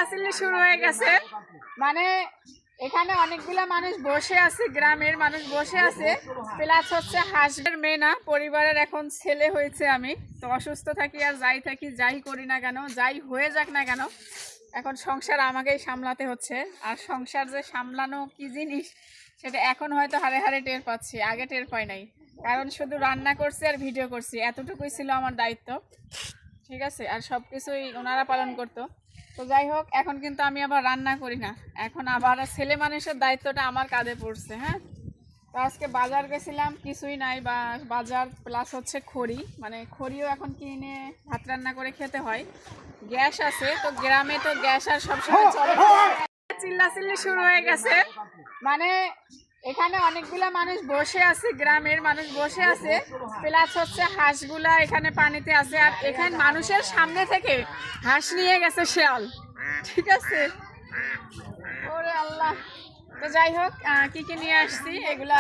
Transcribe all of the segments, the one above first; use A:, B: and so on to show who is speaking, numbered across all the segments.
A: চিল্লাচিল্লি শুরু হয়ে গেছে। মানে এখানে অনেকগুলা মানুষ বসে আছে, গ্রামের মানুষ বসে আছে, প্লাস হচ্ছে হাসবের মেয়ে না, পরিবারের এখন ছেলে হয়েছে। আমি তো অসুস্থ থাকি আর যাই থাকি, যাই করি না কেন, যাই হয়ে যাক না কেন, এখন সংসার আমাকেই সামলাতে হচ্ছে। আর সংসার যে সামলানো কি জিনিস সেটা এখন হয়তো হারে হারে টের পাচ্ছি, আগে টের পাই নাই। কারণ শুধু রান্না করছি আর ভিডিও করছি, এতটুকুই ছিল আমার দায়িত্ব, ঠিক আছে। আর সব কিছুই ওনারা পালন করতো। তো যাই হোক, এখন কিন্তু আমি আবার রান্না করি না, এখন আবার ছেলে মানুষের দায়িত্বটা আমার কাঁধে পড়ছে। হ্যাঁ, তো আজকে বাজার গেছিলাম, কিছুই নাই বা বাজার প্লাস হচ্ছে খড়ি, মানে খড়িও এখন কিনে ভাত রান্না করে খেতে হয়। গ্যাস আছে তো, গ্রামে তো গ্যাস আর সবসময় চলে। চিল্লাচিল্লি শুরু হয়ে গেছে। মানে এখানে অনেকগুলা মানুষ বসে আছে, গ্রামের মানুষ বসে আছে, প্লাস হচ্ছে হাঁসগুলা এখানে পানিতে আছে। আর এখানে মানুষের সামনে থেকে হাঁস নিয়ে গেছে শেয়াল, ঠিক আছে। ওরে আল্লাহ। তো যাই হোক, কি কি নিয়ে আসছি এগুলা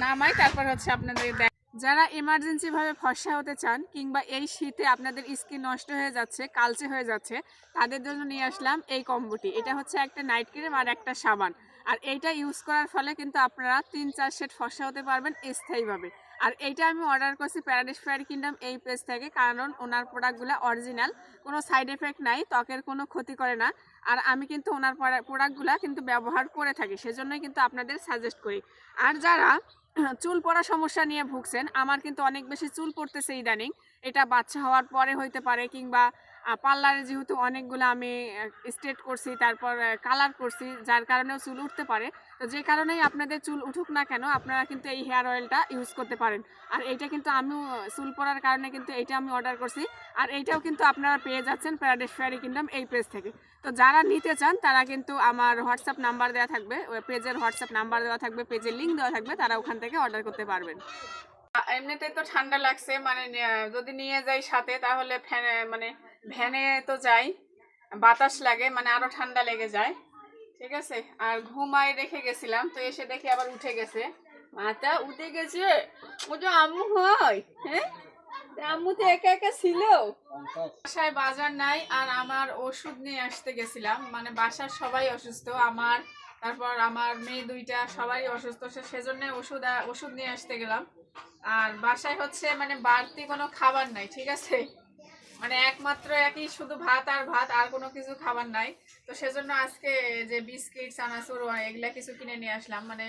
A: নামাই, তারপর হচ্ছে আপনাদের দেখ। যারা ইমার্জেন্সি ভাবে ফর্সা হতে চান, কিংবা এই শীতে আপনাদের স্কিন নষ্ট হয়ে যাচ্ছে, কালচে হয়ে যাচ্ছে, তাদের জন্য নিয়ে আসলাম এই কম্বোটি। এটা হচ্ছে একটা নাইট ক্রিম আর একটা সাবান। আর এইটা ইউজ করার ফলে কিন্তু আপনারা 3-4 শেড ফর্সা হতে পারবেন স্থায়ীভাবে। আর এইটা আমি অর্ডার করছি প্যারাডাইস ফেয়ার কিংডম এই পেজ থেকে, কারণ ওনার প্রোডাক্টগুলো অরিজিনাল, কোনো সাইড এফেক্ট নাই, ত্বকের কোনো ক্ষতি করে না। আর আমি কিন্তু ওনার প্রোডাক্টগুলো কিন্তু ব্যবহার করে থাকি, সেজন্যই কিন্তু আপনাদের সাজেস্ট করি। আর যারা চুল পড়া সমস্যা নিয়ে ভুগছেন, আমার কিন্তু অনেক বেশি চুল পড়তেছে ইদানিং, এটা বাচ্চা হওয়ার পরে হইতে পারে, কিংবা পার্লারে যেহেতু অনেকগুলো আমি স্ট্রেট করছি, তারপর কালার করছি, যার কারণেও চুল উঠতে পারে। তো যে কারণেই আপনাদের চুল উঠুক না কেন, আপনারা কিন্তু এই হেয়ার অয়েলটা ইউজ করতে পারেন। আর এইটা কিন্তু আমিও চুল পড়ার কারণে কিন্তু এইটা আমি অর্ডার করছি। আর এইটাও কিন্তু আপনারা পেয়ে যাচ্ছেন প্যারাডাইস ফেয়ার কিংডম এই পেজ থেকে। তো যারা নিতে চান তারা কিন্তু আমার হোয়াটসঅ্যাপ নাম্বার দেওয়া থাকবে, পেজের হোয়াটসঅ্যাপ নাম্বার দেওয়া থাকবে, পেজের লিঙ্ক দেওয়া থাকবে, তারা ওখান থেকে অর্ডার করতে পারবেন। এমনিতে তো ঠান্ডা লাগছে, মানে যদি নিয়ে যাই সাথে তাহলে ফ্যানে, মানে ভ্যানে তো যাই, বাতাস লাগে, মানে আরো ঠান্ডা লেগে যায়, ঠিক আছে। আর ঘুমায় রেখে গেছিলাম, তো এসে দেখি আবার উঠে গেছে, মাথা উঠে গেছে। ও তো আম্মু হয়, হ্যাঁ, আম্মু তো একা একা ছিল। বাসায় বাজার নাই, আর আমার ওষুধ নিয়ে আসতে গেছিলাম, মানে বাসার সবাই অসুস্থ আমার, তারপর আমার মেয়ে দুইটা সবাই অসুস্থ, সেজন্য ওষুধ নিয়ে আসতে গেলাম। আর বাসায় হচ্ছে মানে বাড়তি কোনো খাবার নাই, ঠিক আছে, মানে একমাত্র একই শুধু ভাত আর ভাত, আর কোনো কিছু খাবার নাই। তো সেজন্য আজকে যে বিস্কিট, চানাচুর এগুলা কিছু কিনে নিয়ে আসলাম, মানে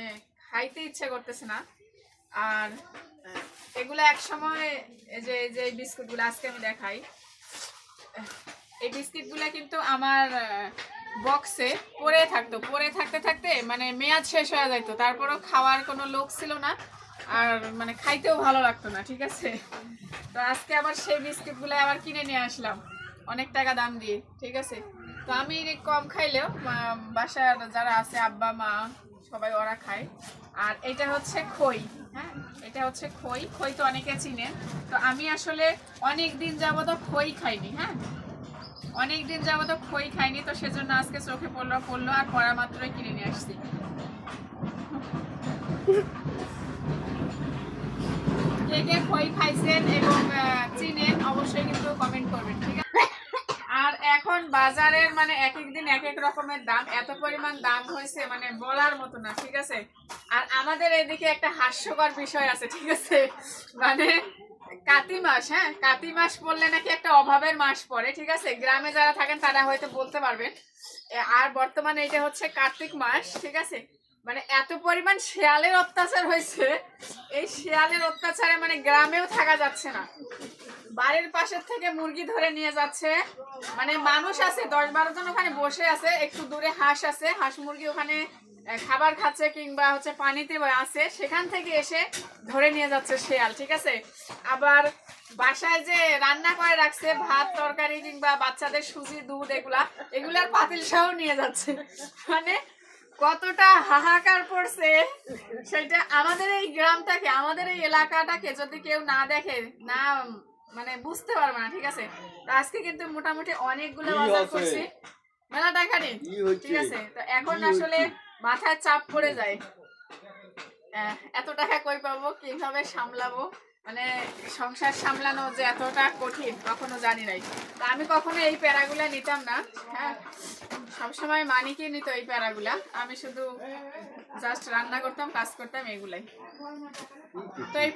A: খাইতে ইচ্ছে করতেছে না। আর এগুলো এক সময় যে বিস্কুটগুলো আজকে আমি দেখাই, এই বিস্কিটগুলো কিন্তু আমার বক্সে পরে থাকতে থাকতে মানে মেয়াদ শেষ হয়ে যাইতো, তারপরও খাওয়ার কোনো লোক ছিল না, আর মানে খাইতেও ভালো লাগতো না, ঠিক আছে। তো আজকে আবার সেই বিস্কিটগুলো আবার কিনে নিয়ে আসলাম অনেক টাকা দাম দিয়ে, ঠিক আছে। তো আমি কম খাইলেও বাসার যারা আছে, আব্বা মা সবাই ওরা খায়। আর এটা হচ্ছে খই, হ্যাঁ, এটা হচ্ছে খই। খই তো অনেকে চিনেন। তো আমি আসলে অনেক দিন যাবত খই খাইনি, হ্যাঁ, অনেক দিন যাবত খই খাইনি, তো সেজন্য আজকে চোখে পড়লো আর পড়া মাত্রই কিনে নিয়ে আসছি। কে কে খই খাইছেন এবং চিনেন অবশ্যই কিন্তু কমেন্ট করবেন, ঠিক আছে। আর এখন বাজারের মানে এক এক দিন এক এক রকমের দাম, এত পরিমাণ দাম হয়েছে মানে বলার মতো না, ঠিক আছে। আর আমাদের এদিকে একটা হাস্যকর বিষয় আছে, ঠিক আছে, মানে কাতি মাস, হ্যাঁ, কাতি মাস বললে নাকি একটা অভাবের মাস পড়ে, ঠিক আছে। গ্রামে যারা থাকেন তারা হয়তো বলতে পারবেন। আর বর্তমানে এটা হচ্ছে কার্তিক মাস, ঠিক আছে। মানে এত পরিমাণ শেয়ালের অত্যাচার হয়েছে, এই শেয়ালের অত্যাচারে মানে গ্রামেও থাকা যাচ্ছে না, বাড়ির পাশের থেকে মুরগি ধরে নিয়ে যাচ্ছে। মানে মানুষ আছে 10-12 জন ওখানে বসে আছে, একটু দূরে হাঁস আছে, হাঁস মুরগি ওখানে খাবার খাচ্ছে কিংবা হচ্ছে পানিতে আছে, সেখান থেকে এসে ধরে নিয়ে যাচ্ছে শেয়াল, ঠিক আছে। আবার বাসায় যে রান্না করে রাখছে ভাত তরকারি কিংবা বাচ্চাদের সুজি দুধ এগুলার পাতিল সহ নিয়ে যাচ্ছে। মানে কতটা হাহাকার পড়ছে সেটা আমাদের এই গ্রামটাকে, আমাদের এই এলাকাটাকে যদি কেউ না দেখে না, মানে বুঝতে পারবে না, ঠিক আছে। তো আজকে কিন্তু মোটামুটি অনেকগুলো বাজার করছি, মেলা টাকা নেই, ঠিক আছে। তো এখন আসলে মাথায় চাপ পড়ে যায়, এত টাকা কই পাবো, কিভাবে সামলাবো। মানে সংসার সামলানো যে এতটা কঠিন কখনো জানি নাই। তা আমি কখনো এই প্যারাগুলা নিতাম না। হ্যাঁ, সবসময় মানিকই নিত এই প্যারাগুলা, আমি শুধু জাস্ট রান্না করতাম, কাজ করতাম, এগুলাই। তো এই